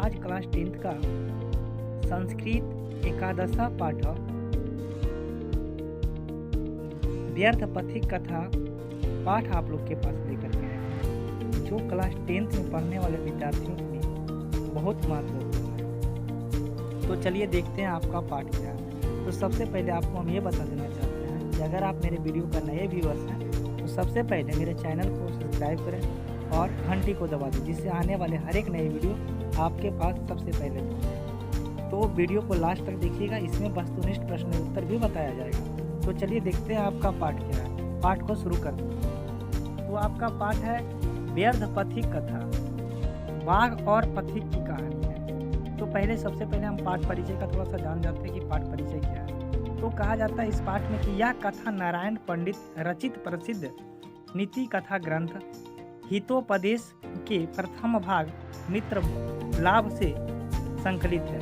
आज class 10th का संस्कृत एकादशा पाठ व्यर्थ पथिक कथा पाठ आप लोग के पास लेकर के आए हैं, जो क्लास 10th में पढ़ने वाले विद्यार्थियों के लिए बहुत महत्वपूर्ण है। तो चलिए देखते हैं आपका पाठ क्या है। तो सबसे पहले आपको हम ये बता देना चाहते हैं कि अगर आप मेरे वीडियो का नए व्यूअर्स हैं तो सबसे पहले मेरे चैनल को सब्सक्राइब करें और घंटी को दबा दें, जिससे आने वाले हर एक नए वीडियो आपके पास सबसे पहले पहुंचे। तो वीडियो को लास्ट तक देखिएगा, इसमें वस्तुनिष्ठ प्रश्न उत्तर भी बताया जाएगा। तो चलिए देखते हैं आपका पाठ क्या है। पाठ को शुरू करते हैं। तो आपका पाठ है व्यर्थ पथिक कथा, बाघ और पथिक की कहानी है। तो सबसे पहले हम पाठ परिचय का थोड़ा सा जान जाते हैं कि पाठ परिचय क्या है। तो कहा जाता है इस पाठ में कि यह कथा नारायण पंडित रचित प्रसिद्ध नीति कथा ग्रंथ हितोपदेश के प्रथम भाग मित्र लाभ से संकलित है।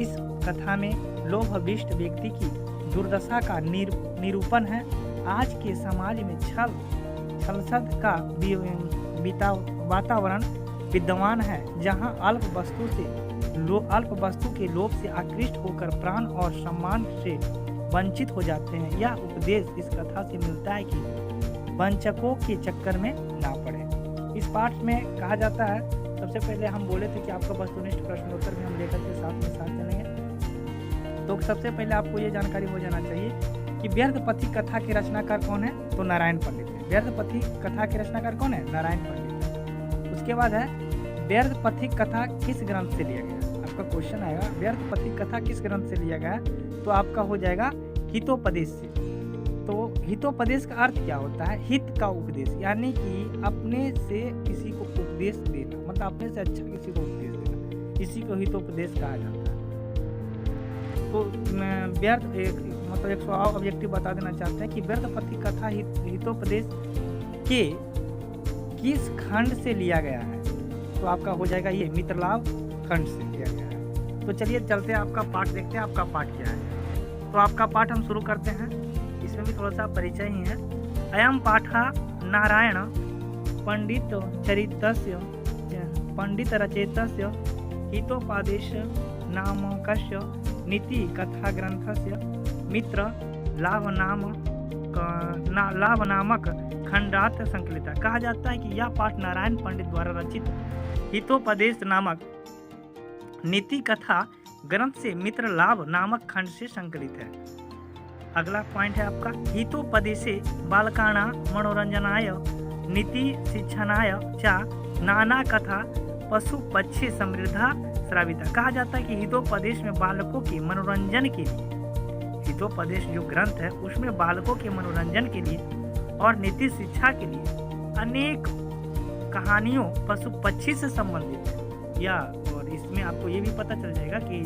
इस कथा में लोभभीष्ट व्यक्ति की दुर्दशा का निरूपण है। आज के समाज में छलछद का वातावरण विद्यमान है, जहां अल्प वस्तु के लोभ से आकृष्ट होकर प्राण और सम्मान से वंचित हो जाते हैं। यह उपदेश इस कथा से मिलता है कि वंचकों के चक्कर में ना पड़े। इस पाठ में कहा जाता है, सबसे पहले हम बोले थे कि आपका वस्तुनिष्ठ प्रश्नोत्तर भी हम लेकर के साथ चलेंगे। तो सबसे पहले आपको ये जानकारी हो जाना चाहिए कि व्यर्थ पथिक कथा के रचनाकार कौन है, तो नारायण पंडित है। व्यर्थ पथिक कथा के रचनाकार कौन है, नारायण पंडित है। उसके बाद है व्यर्थ पथिक कथा किस ग्रंथ से लिया गया। आपका क्वेश्चन आएगा व्यर्थ पथिक कथा किस ग्रंथ से लिया गया, तो आपका हो जाएगा हितोपदेश से। तो हितोपदेश का अर्थ क्या होता है, हित का उपदेश, यानी कि अपने से किसी को उपदेश देना, मतलब अपने से अच्छा किसी को उपदेश देना, इसी को हितोपदेश कहा जाता है। तो व्यर्थ एक ऑब्जेक्टिव बता देना चाहते हैं कि व्यर्थ पथिक कथा हितोपदेश के किस खंड से लिया गया है, तो आपका हो जाएगा ये मित्रलाभ खंड से लिया गया है। तो चलिए चलते हैं, आपका पाठ देखते हैं आपका पाठ क्या है। तो आपका पाठ हम शुरू करते हैं, इसमें भी थोड़ा सा परिचय ही है। अयम पाठा नारायण पंडित चरितस्य पंडित रचयितस्य हितोपदेश नामकस्य नीति कथा ग्रंथस्य मित्र लाभ नामक खंडात संकलित। कहा जाता है कि यह पाठ नारायण पंडित द्वारा रचित हितोपदेश नामक नीति कथा ग्रंथ से मित्र लाभ नामक खंड से संकलित है। अगला पॉइंट है आपका हितोपदेशे बालकाना मनोरंजनाय नीति शिक्षणाय च नाना कथा पशु पक्षी समृद्धा श्राविता। कहा जाता है कि हितोपदेश में बालकों के मनोरंजन के लिए, हितोपदेश जो ग्रंथ है उसमें बालकों के मनोरंजन के लिए और नीति शिक्षा के लिए अनेक कहानियों पशु पक्षी से संबंधित है। या और इसमें आपको ये भी पता चल जाएगा कि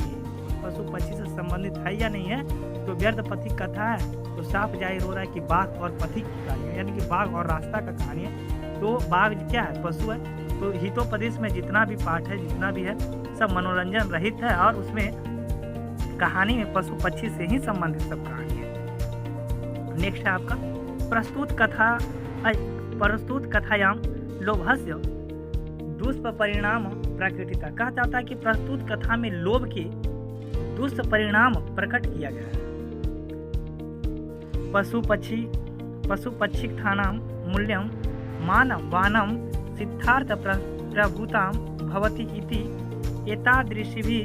पशु पक्षी से संबंधित है या नहीं है। तो व्यर्थ पथिक कथा है तो साफ जाहिर हो रहा है कि बाघ और पथिक की कहानी है, यानी कि बाघ और रास्ता का कहानी है। तो बाघ क्या है, पशु है। तो हितोपदेश में जितना भी पाठ है, जितना भी है, सब मनोरंजन रहित है और उसमें कहानी में पशु पक्षी से ही संबंधित सब कहानी है। नेक्स्ट है आपका प्रस्तुत कथायाम लोभस्य दुष्परिणाम प्रकटिता। कहा जाता है कि प्रस्तुत कथा में लोभ के दुष्परिणाम प्रकट किया गया है। पशु पक्षिकथानां मूल्यं मानवानां सिद्धार्थ प्रभुतां भवति इति एतादृशीभिः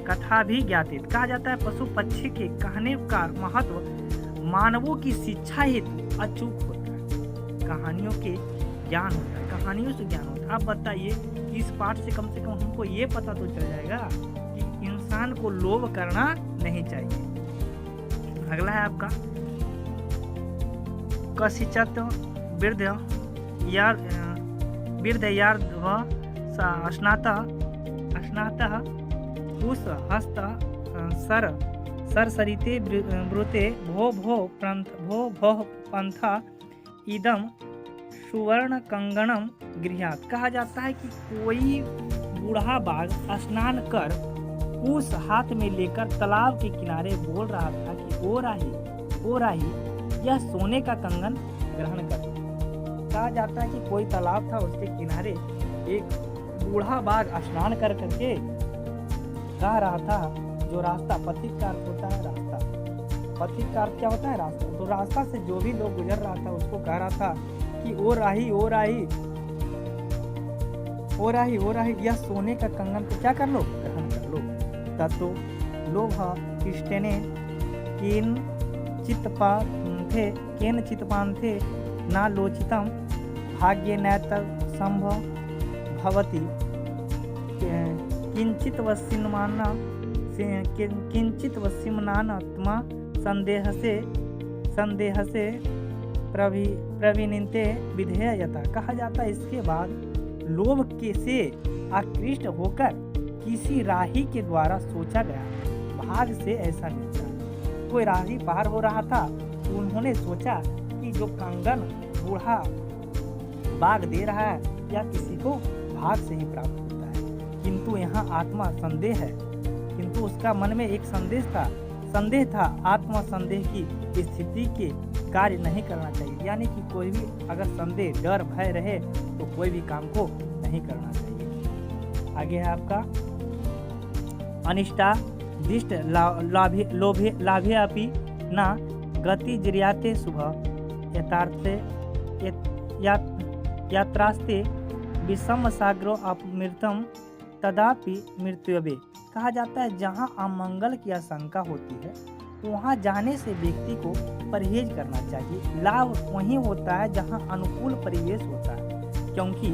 कथा भी ज्ञातित। कहा जाता है पशु पक्षी के कहने का महत्व मानवों की शिक्षा हेतु अचूक होता है, कहानियों के ज्ञान होता है, कहानियों से ज्ञान होता है। आप बताइए, इस पाठ से कम हमको ये पता तो चल जाएगा कि इंसान को लोभ करना नहीं चाहिए। अगला है आपका कसिचत स्नातः कुश हस्त सरसरिते ब्रूते भो पंथा इदम सुवर्ण कंगणम गृहात। कहा जाता है कि कोई बूढ़ा बाघ स्नान कर कुश हाथ में लेकर तालाब के किनारे बोल रहा था कि ओ राही यह सोने का कंगन ग्रहण कर। कहा जाता है कि कोई तालाब था, उसके किनारे एक बूढ़ा बाघ स्नान कर करके कह रहा था, जो रास्ता, पथिक का अर्थ होता है रास्ता, पथिक का अर्थ क्या होता है रास्ता, तो रास्ता से जो भी लोग गुजर रहा था उसको कह रहा था कि ओ राही ओ राही ओ राही ओ राही, यह सोने का कंगन को क्या कर लो, ग्रहण कर लो। ततो लोभ तिष्ठेने केन चित्पान्थे नालोचितं भाग्ये नैतत् संभव भवति किंचित वस्यमानात्मा संदेहसे प्रविनिते विधेयता। कहा जाता है इसके बाद लोभ के से आकृष्ट होकर किसी राही के द्वारा सोचा गया भाग से ऐसा मिलता। कोई राही पार हो रहा था, उन्होंने सोचा कि जो कंगन बूढ़ा बाघ दे रहा है या किसी को भाग से ही प्राप्त होता है, किंतु यहाँ आत्मा संदेह है, किंतु उसका मन में एक संदेह था। आत्मा संदेह की स्थिति के कार्य नहीं करना चाहिए, यानी कि कोई भी अगर संदेह, डर, भय रहे तो कोई भी काम को नहीं करना चाहिए। आगे है आपका अनिष्टा दिष्ट लाभे अपि न गति जिर्याते शुभ यथार्थे यात्रास्ते विषम सागरो अपमृतम तदापि मृत्युवे। कहा जाता है जहाँ अमंगल की आशंका होती है वहाँ जाने से व्यक्ति को परहेज करना चाहिए। लाभ वहीं होता है जहाँ अनुकूल परिवेश होता है, क्योंकि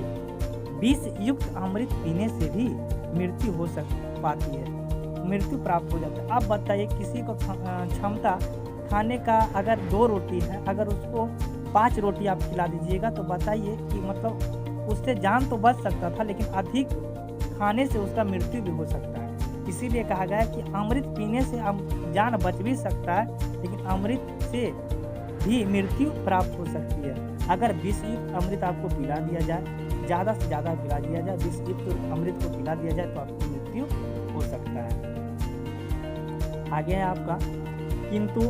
विष युक्त अमृत पीने से भी मृत्यु हो पाती है, मृत्यु प्राप्त हो जाता है। आप बताइए किसी को क्षमता खाने का अगर 2 रोटी है, अगर उसको 5 रोटी आप खिला दीजिएगा तो बताइए कि मतलब उससे जान तो बच सकता था, लेकिन अधिक खाने से उसका मृत्यु भी हो सकता है। इसीलिए कहा गया है कि अमृत पीने से जान बच भी सकता है, लेकिन अमृत से भी मृत्यु प्राप्त हो सकती है। अगर विष युक्त अमृत आपको पिला दिया जाए, ज़्यादा से ज़्यादा पिला दिया जाए, विष युक्त अमृत को पिला दिया जाए तो आपको मृत्यु हो सकता है। आगे है आपका किंतु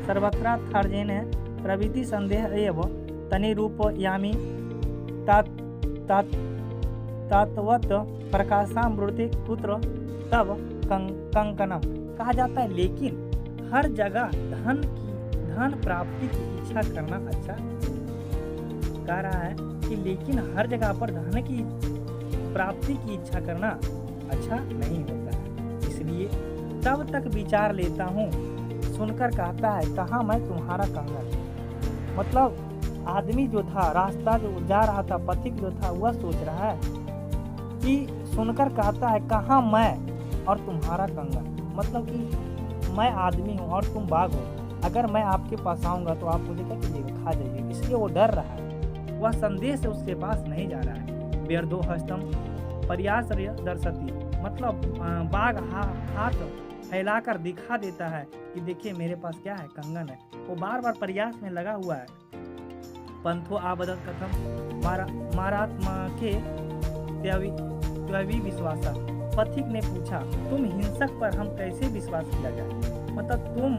सर्वत्रार्थार्जेन प्रवृत्ति संदेह एव तनिरूपयामि तत्वत प्रकाशामृते कुत्र तब कंकणम। कहा जाता है लेकिन हर जगह धन प्राप्ति की इच्छा करना अच्छा नहीं। कह रहा है कि लेकिन हर जगह पर धन की प्राप्ति की इच्छा करना अच्छा नहीं होता है, इसलिए तब तक विचार लेता हूँ। सुनकर कहता है कहाँ मैं तुम्हारा कंगन। मतलब आदमी जो था, रास्ता जो जा रहा था, पथिक जो था, वह सोच रहा है कि सुनकर कहता है कहाँ मैं और तुम्हारा कंगन। मतलब कि मैं आदमी हूँ और तुम बाघ हो, अगर मैं आपके पास आऊँगा तो आप मुझे क्या कीजिएगा, खा जाइएगा। इसलिए वो डर रहा है, वह संदेह से उसके पास नहीं जा रहा है। व्यर्धो हस्तम पर्याश्रय दर्शती, मतलब बाघ हाथ फैलाकर दिखा देता है कि देखिए मेरे पास क्या है, कंगन है। वो बार बार प्रयास में लगा हुआ है। पंथो आबदत कथम मारात्मा के विश्वासा। पथिक ने पूछा तुम हिंसक पर हम कैसे विश्वास किया जाए, मतलब तुम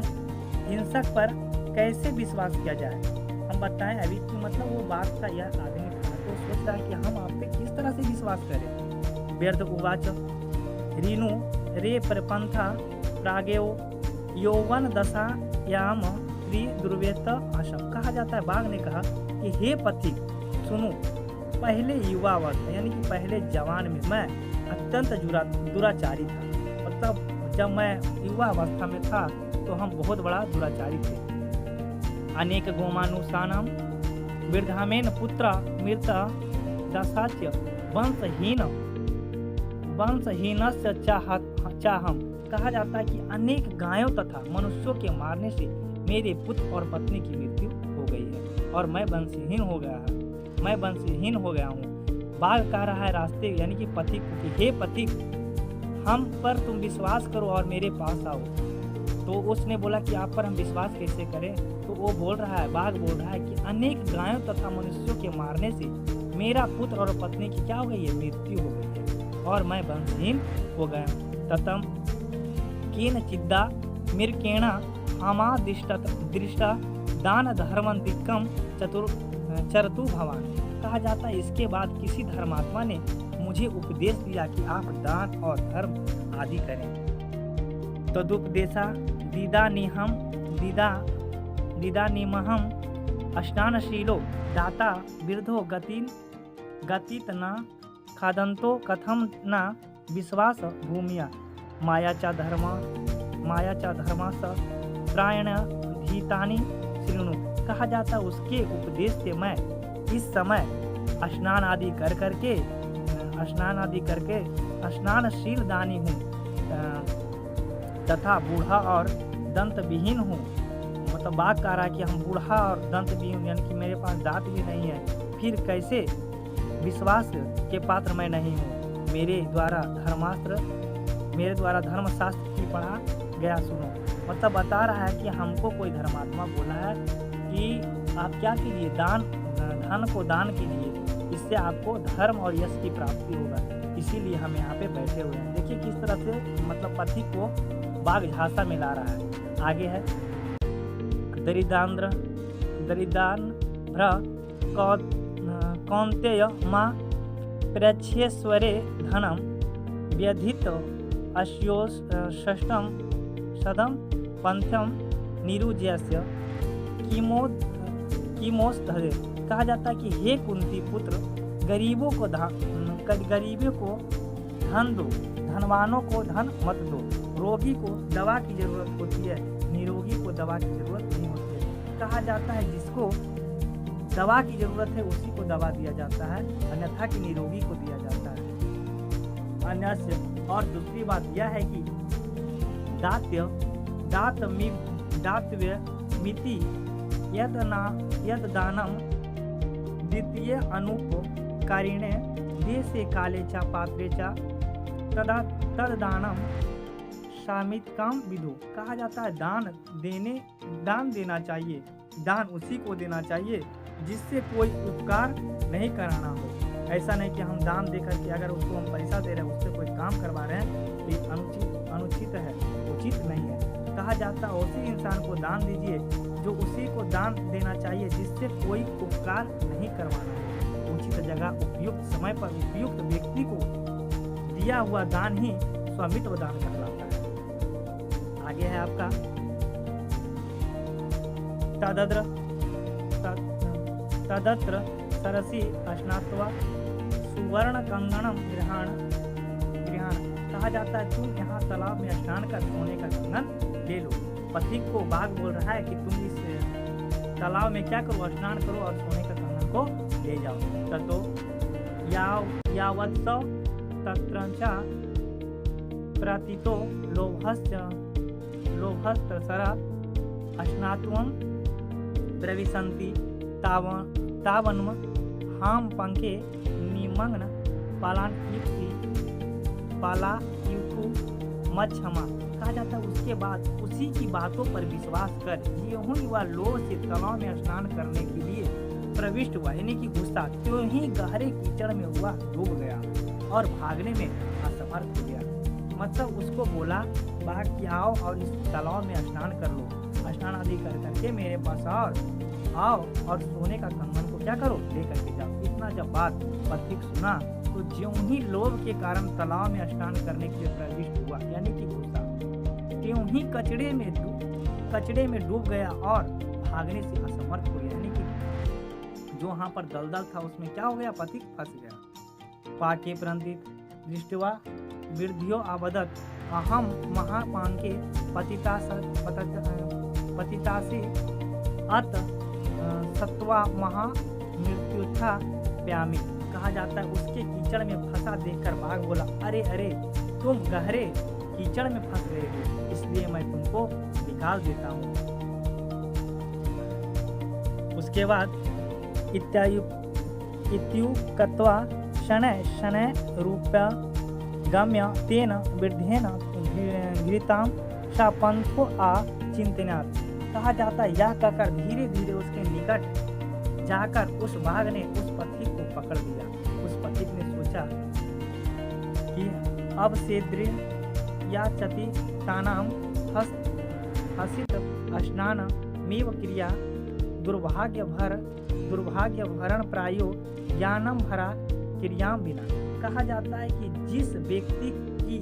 हिंसक पर कैसे विश्वास किया जाए, हम बताएं अभी कि मतलब वो बात का यह आदमी था तो सोच रहा है कि हम आप पे किस तरह से विश्वास करें। व्यर्थ उवाच रीनु रे परपंथा प्रागेव यौवन दशा याम त्रि दुर्वेत आशम। कहा जाता है बाघ ने कहा कि हे पथिक सुनो, पहले युवावस्था यानी कि पहले जवान में मैं अत्यंत दुराचारी था। मतलब जब मैं युवा अवस्था में था तो हम बहुत बड़ा दुराचारी थे। अनेक गोमानुसानम वृद्धामेन पुत्र मृत दशाच्य वंशहीनस्य चाहम। कहा जाता है कि अनेक गायों तथा मनुष्यों के मारने से मेरे पुत्र और पत्नी की मृत्यु हो गई है और मैं वंशहीन हो गया हूँ। बाघ कह रहा है रास्ते यानी कि पथिक को, हे पथिक हम पर तुम विश्वास करो और मेरे पास आओ। तो उसने बोला कि आप पर हम विश्वास कैसे करें, तो वो बोल रहा है, बाघ बोल रहा है कि अनेक गायों तथा मनुष्यों के मारने से मेरा पुत्र और पत्नी की क्या हो गई है, मृत्यु हो गई है और मैं वंशहीन हो गया। ततम केन चिद्दा मिर्केणा हमा दृष्टा दान धर्मांतिकम चरतु भवान। कहा जाता है इसके बाद किसी धर्मात्मा ने मुझे उपदेश दिया कि आप दान और धर्म आदि करें। तदुपदेशा दीदानिमहम अष्टानशीलो दाता वृद्धो गतित न खादंतो कथम न विश्वास भूमिया माया च धर्मा स प्रायण धीतानि श्रृणु। कहा जाता उसके उपदेश से मैं इस समय स्नानशील दानी हूँ तथा बूढ़ा और दंत विहीन हूँ। मतलब बात कह रहा है कि हम बूढ़ा और दंत विहीन, यानी कि मेरे पास दांत भी नहीं है, फिर कैसे विश्वास के पात्र मैं नहीं हूँ। मेरे द्वारा धर्मशास्त्र की पढ़ा गया सुनो। मतलब बता रहा है कि हमको कोई धर्मात्मा बोला है कि आप क्या कीजिए, धन को दान कीजिए, इससे आपको धर्म और यश की प्राप्ति होगा। इसीलिए हम यहाँ पे बैठे हुए हैं। देखिए किस तरह से मतलब पथिक को बाघ झांसा में ला रहा है। आगे है दरिद्रांध्र कौन्तेय मां प्रेक्षेश्वरे धनम व्यधित अश्योषष्टम सदम पंथम निरुज्यस्य किमोस्तरे। कहा जाता है कि हे कुंती पुत्र, गरीबों को धन दो, धनवानों को धन मत दो। रोगी को दवा की जरूरत होती है, निरोगी को दवा की जरूरत नहीं होती है। कहा जाता है जिसको दवा की जरूरत है उसी को दवा दिया जाता है, अन्यथा कि निरोगी को दिया जाता है। अन्य और दूसरी बात यह है कि दातव्य मिति यद दानम द्वितीय अनुपकारिणे देशे काले च पात्रे च तद दानम सामितकाम विदु। कहा जाता है दान देना चाहिए, दान उसी को देना चाहिए जिससे कोई उपकार नहीं कराना हो। ऐसा नहीं कि हम दान देकर के अगर उसको हम पैसा दे रहे हैं, उससे कोई काम करवा रहे हैं, तो ये अनुचित है, उचित नहीं है। कहा जाता है उसी इंसान को दान दीजिए जो उसी को दान देना चाहिए जिससे कोई उपकार नहीं करवाना हो। उचित जगह, उपयुक्त समय पर, उपयुक्त व्यक्ति को दिया हुआ दान ही स्वामित्व दान कहलाता है। आगे है आपका तदत्र सरसी स्नात्वा सुवर्ण कंगणम गृहाण। कहा जाता है तुम यहाँ तालाब में स्नान कर सोने का कंगन ले लो। पथिक को बाघ बोल रहा है कि तुम इस तालाब में क्या करो, स्नान करो और सोने का कंगन को ले जाओ। ततो यावत्सव तत्रंचा प्रतितो लोभस्त्रसरा स्नात्वं प्रविशन्ति तावन्म हाम पंके निमग्न पालायुतु मच्छमा। कहा जाता है उसके बाद उसी की बातों पर विश्वास कर यूं ही वह लोभ से तालाब में स्नान करने के लिए प्रविष्ट हुआ, यानी कि गुस्सा त्यों ही गहरे कीचड़ में हुआ डूब गया और भागने में असमर्थ हो गया। मतलब उसको बोला बाघ कि आओ और इस तालाब में स्नान कर लो, स्नान आदि कर करके मेरे पास आओ और सोने का कंगन को क्या करो, ले करके जाओ। इतना जब बात पथिक सुना तो ज्यों ही लोभ के कारण तालाब में स्नान करने के लिए प्रविष्ट हुआ, यानी कि गुस्सा, त्यों ही कचड़े में डूब गया और भागने से असमर्थ हो गया। यानी कि जो वहाँ पर दलदल था उसमें क्या हो गया, पथिक फंस गया। पाके प्रंदित दृष्टवा वृद्धियो अवदत अहम महापांके पतितासी अत सत्वा महामृत्युथा प्यामी। कहा जाता है उसके कीचड़ में फंसा देखकर बाघ बोला, अरे अरे तुम गहरे कीचड़ में फंस गए हो, इसलिए मैं तुमको निकाल देता हूँ। उसके बाद इत्युक्त्वा शनैः रूप्या गम्य तेन वृद्धेन घृतां सा पंथो चिंतनात्। कहा जाता है यह कहकर धीरे धीरे उसके निकट जाकर उस बाघ ने उस पथिक को पकड़ लिया। उस पथिक ने सोचा कि अब से दृढ़ या चति तानाम हसित स्नान मीव क्रिया दुर्भाग्यभरण प्रायो ज्ञानम भरा क्रियाम बिना। कहा जाता है कि जिस व्यक्ति की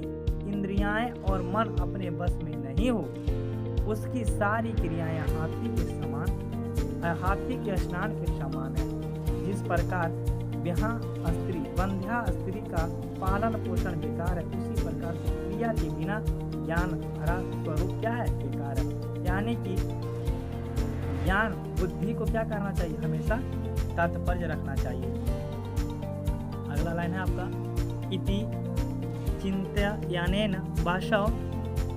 इंद्रियाएं और मन अपने बस में नहीं हो, उसकी सारी क्रियाएं हाथी के स्नान के समान है। जिस प्रकार वंध्या स्त्री का पालन पोषण बेकार है, उसी प्रकार क्रिया के बिना ज्ञान भरा स्वरूप क्या है? बेकार है। यानी कि ज्ञान बुद्धि को क्या करना चाहिए? हमेशा तात्पर्य रखना चाहिए। अगला लाइन है आपका, इति चिंतयानेन वाशव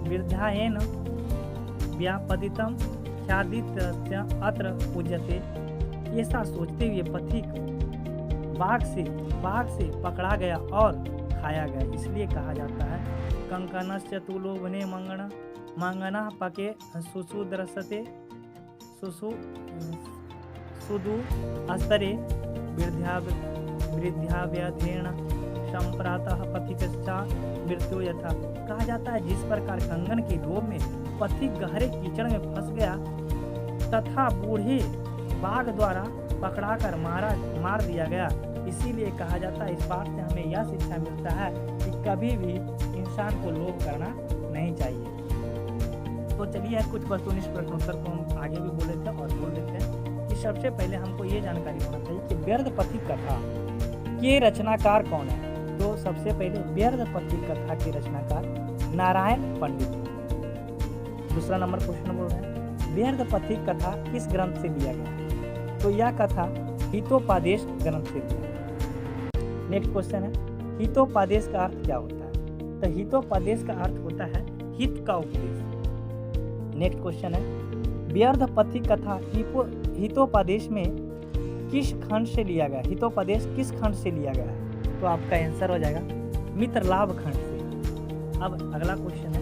वृद्धायेन व्यापदितम ख्यादितस्य अत्र पूज्यते। ऐसा सोचते हुए पथिक बाघ से पकड़ा गया और खाया गया, इसलिए कहा जाता है कंकनस्य तु लोभने मंगना पके सुसुदृशते सुदु अस्तरे वृद्धाव्यधेन संप्रातः पथिकश्चा मृत्यु यथा। कहा जाता है जिस प्रकार कंगन के लोभ में पथिक गहरे कीचड़ में फंस गया तथा बूढ़े बाघ द्वारा पकड़ाकर मार दिया गया, इसीलिए कहा जाता है। इस बात से हमें यह शिक्षा मिलता है कि कभी भी इंसान को लोभ करना नहीं चाहिए। तो चलिए कुछ वस्तुनिष्ठ प्रश्नोत्तर को हम आगे भी बोले थे और बोल देते हैं कि सबसे पहले हमको ये जानकारी होना चाहिए कि व्यर्थ पथिक कथा के रचनाकार कौन है। तो सबसे पहले व्यर्थ पथिक कथा के रचनाकार नारायण पंडित। दूसरा नंबर क्वेश्चन बोल रहे हैं व्यर्थ पथिक कथा किस ग्रंथ से लिया गया? तो यह कथा हितोपदेश ग्रंथ से लिया। नेक्स्ट क्वेश्चन है हितोपदेश का अर्थ क्या होता है? तो हितोपदेश का अर्थ होता है हित का उपदेश। नेक्स्ट क्वेश्चन है व्यर्थ पथिक कथा हितोपदेश में किस खंड से लिया गया? हितोपदेश किस खंड से लिया गया है? तो आपका आंसर हो जाएगा मित्र लाभ खंड से। अब अगला क्वेश्चन है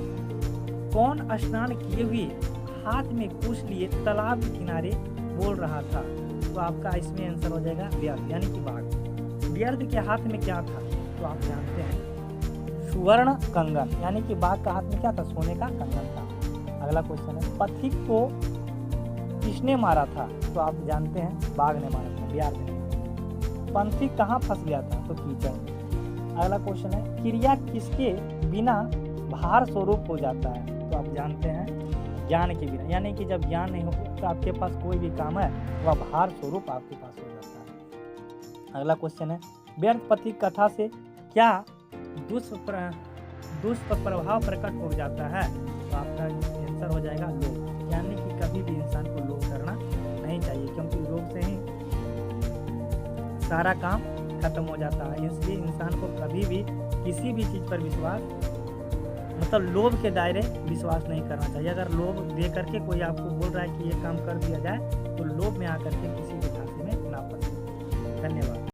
कौन स्नान किए हुए हाथ में कुश लिए तालाब के किनारे बोल रहा था? तो आपका इसमें आंसर हो जाएगा व्यर्थ यानी कि बाघ। व्यर्थ के हाथ में क्या था? तो आप जानते हैं सुवर्ण कंगन, यानी कि बाघ का हाथ में क्या था? सोने का कंगन था। अगला क्वेश्चन है पथिक को किसने मारा था? तो आप जानते हैं बाघ ने मारा था, व्यर्थ ने। पंथिक कहाँ फंस गया था? तो कीचड़ में। अगला क्वेश्चन है क्रिया किसके बिना भार स्वरूप हो जाता है? तो आप जानते हैं ज्ञान के बिना, यानी कि जब ज्ञान नहीं हो तो आपके पास कोई भी काम है वह भार स्वरूप आपके पास हो जाता है। अगला क्वेश्चन है व्यर्थ पथिक कथा से क्या दुष्प्रभाव प्रकट हो जाता है? तो आपका आंसर हो जाएगा लोभ, यानी कि कभी भी इंसान को लोभ करना नहीं चाहिए, क्योंकि लोभ से ही सारा काम खत्म हो जाता है। इसलिए इंसान को कभी भी किसी भी चीज़ पर विश्वास मतलब लोभ के दायरे विश्वास नहीं करना चाहिए। अगर लोभ दे करके कोई आपको बोल रहा है कि ये काम कर दिया जाए तो लोभ में आकर के किसी भी फांसी में ना फंसे। धन्यवाद।